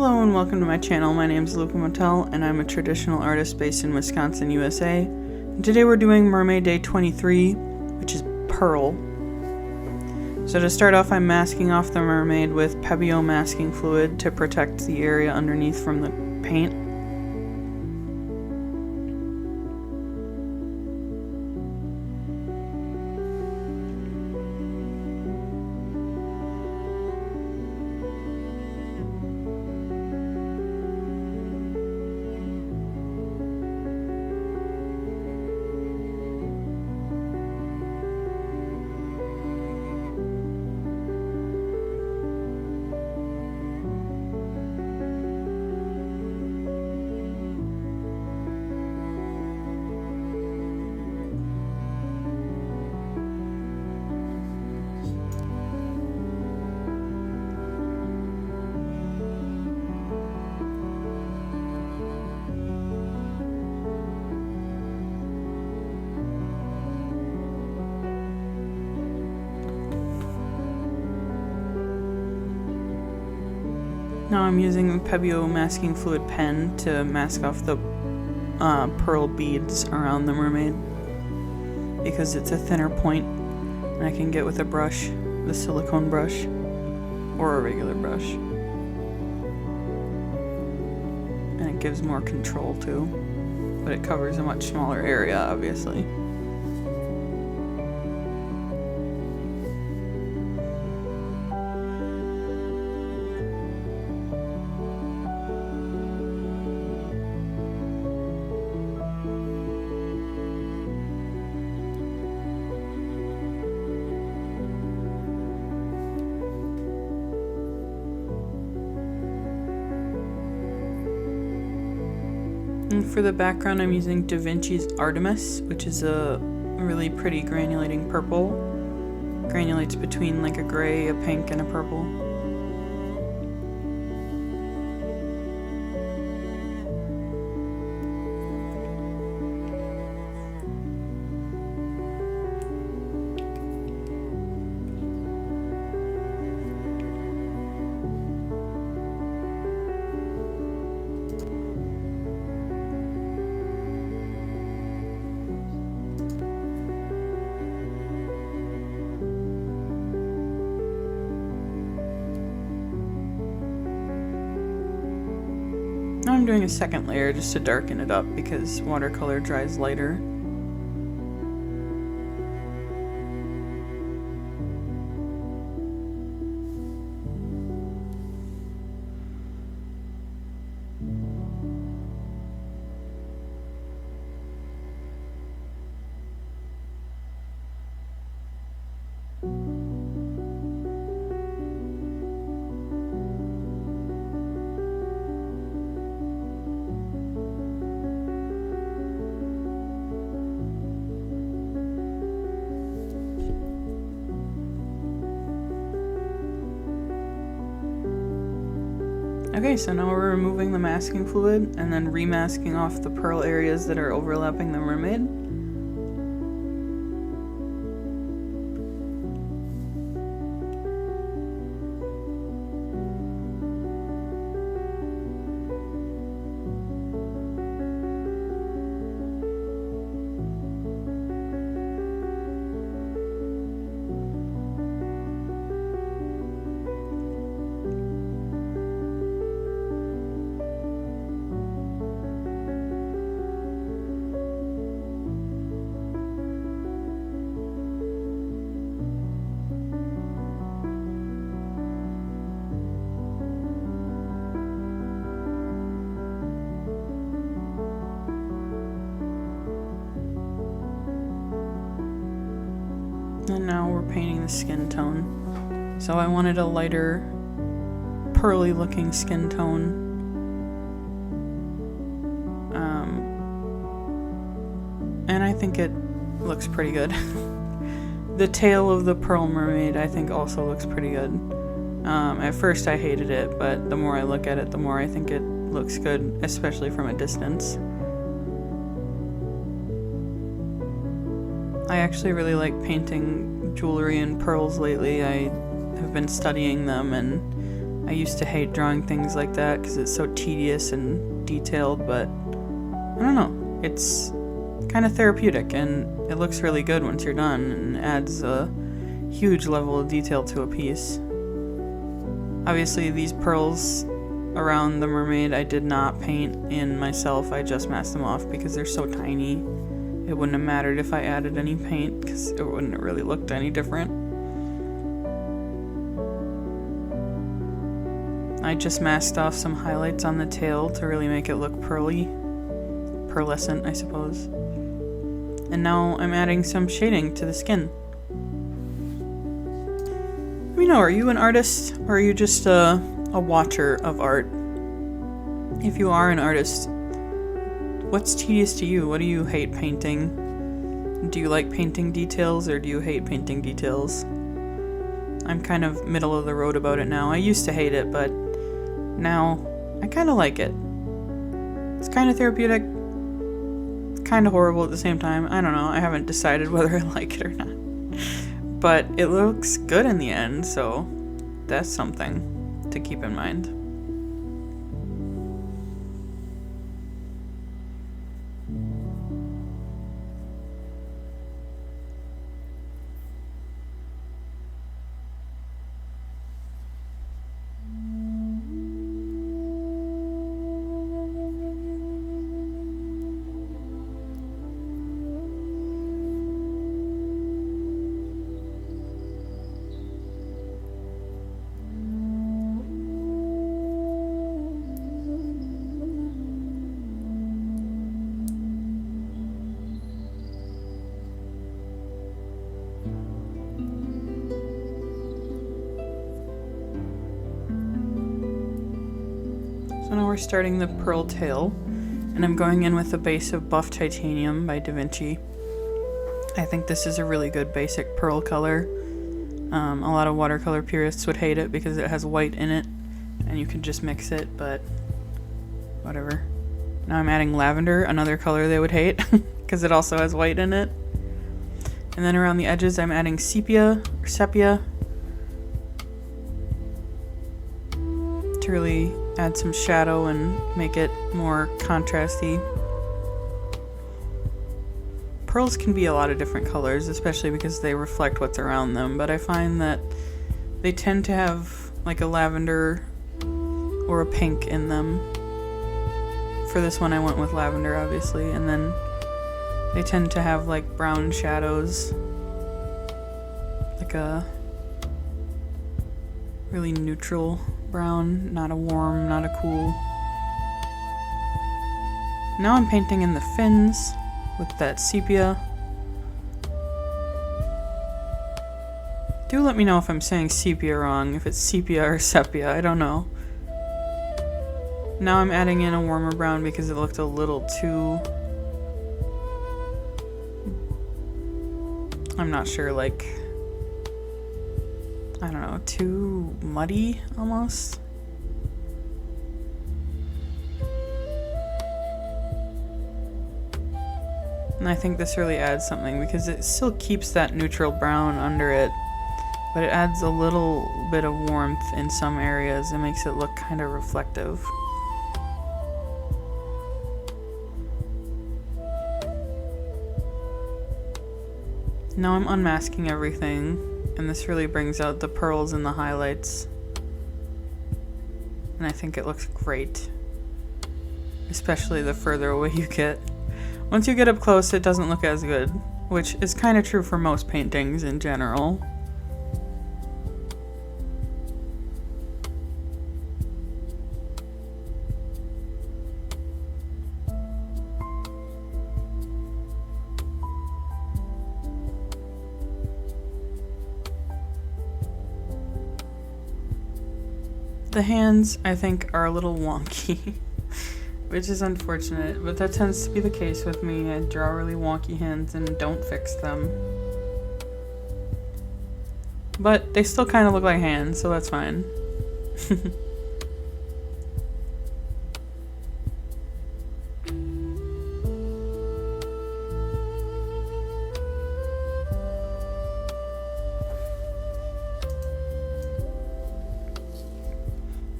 Hello and welcome to my channel. My name is Luca Motel and I'm a traditional artist based in Wisconsin, USA. And today we're doing MerMay Day 23, which is Pearl. So to start off, I'm masking off the mermaid with Pebeo masking fluid to protect the area underneath from the paint. Now I'm using the Pebeo masking fluid pen to mask off the pearl beads around the mermaid because it's a thinner point and I can get with a brush, the silicone brush, or a regular brush. And it gives more control too, but it covers a much smaller area, obviously. And for the background, I'm using Da Vinci's Artemis, which is a really pretty granulating purple. Granulates between like a gray, a pink, and a purple. Now I'm doing a second layer just to darken it up because watercolor dries lighter. Okay, so now we're removing the masking fluid and then remasking off the pearl areas that are overlapping the mermaid. And now we're painting the skin tone. So I wanted a lighter, pearly looking skin tone. And I think it looks pretty good. The tail of the pearl mermaid I think also looks pretty good. At first I hated it, but the more I look at it, the more I think it looks good, especially from a distance. I actually really like painting jewelry and pearls lately. I have been studying them and I used to hate drawing things like that because it's so tedious and detailed, but I don't know, it's kind of therapeutic and it looks really good once you're done and adds a huge level of detail to a piece. Obviously these pearls around the mermaid I did not paint in myself, I just masked them off because they're so tiny. It wouldn't have mattered if I added any paint because it wouldn't have really looked any different. I just masked off some highlights on the tail to really make it look pearly. Pearlescent, I suppose. And now I'm adding some shading to the skin. Let me know, are you an artist or are you just a watcher of art? If you are an artist, what's tedious to you? What do you hate painting? Do you like painting details or do you hate painting details? I'm kind of middle of the road about it now. I used to hate it, but now I kind of like it. It's kind of therapeutic, kind of horrible at the same time. I don't know. I haven't decided whether I like it or not. But it looks good in the end, so that's something to keep in mind. So now we're starting the pearl tail, and I'm going in with a base of Buff Titanium by Da Vinci. I think this is a really good basic pearl color. A lot of watercolor purists would hate it because it has white in it, and you can just mix it, but whatever. Now I'm adding lavender, another color they would hate, because it also has white in it. And then around the edges I'm adding sepia, to really add some shadow and make it more contrasty. Pearls can be a lot of different colors, especially because they reflect what's around them, but I find that they tend to have like a lavender or a pink in them. For this one I went with lavender, obviously, and then they tend to have like brown shadows, like a really neutral brown, not a warm, not a cool. Now I'm painting in the fins with that sepia. Do let me know if I'm saying sepia wrong, if it's sepia or sepia, I don't know. Now I'm adding in a warmer brown because it looked a little too... I'm not sure, like... I don't know, too muddy, almost? And I think this really adds something because it still keeps that neutral brown under it, but it adds a little bit of warmth in some areas and makes it look kind of reflective. Now I'm unmasking everything, and this really brings out the pearls and the highlights. And I think it looks great, especially the further away you get. Once you get up close, it doesn't look as good, which is kind of true for most paintings in general. The hands, I think, are a little wonky, which is unfortunate, but that tends to be the case with me. I draw really wonky hands and don't fix them. But they still kind of look like hands, so that's fine.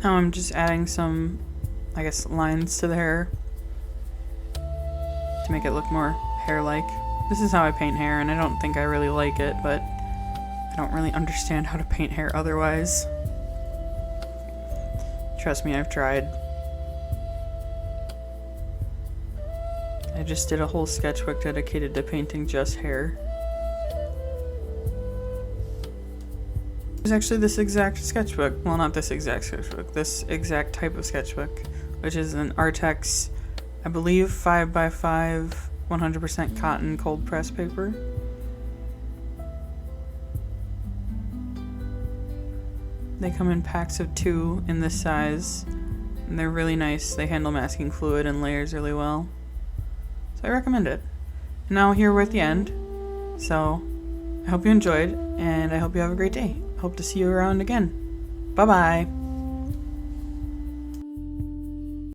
Now I'm just adding some, I guess, lines to the hair to make it look more hair-like. This is how I paint hair, and I don't think I really like it, but I don't really understand how to paint hair otherwise. Trust me, I've tried. I just did a whole sketchbook dedicated to painting just hair. There's actually this exact sketchbook. Well, not this exact sketchbook. This exact type of sketchbook, which is an Artex, I believe, 5x5, 100% cotton cold press paper. They come in packs of 2 in this size, and they're really nice. They handle masking fluid and layers really well. So I recommend it. And now here we're at the end. So I hope you enjoyed, and I hope you have a great day. Hope to see you around again. Bye-bye.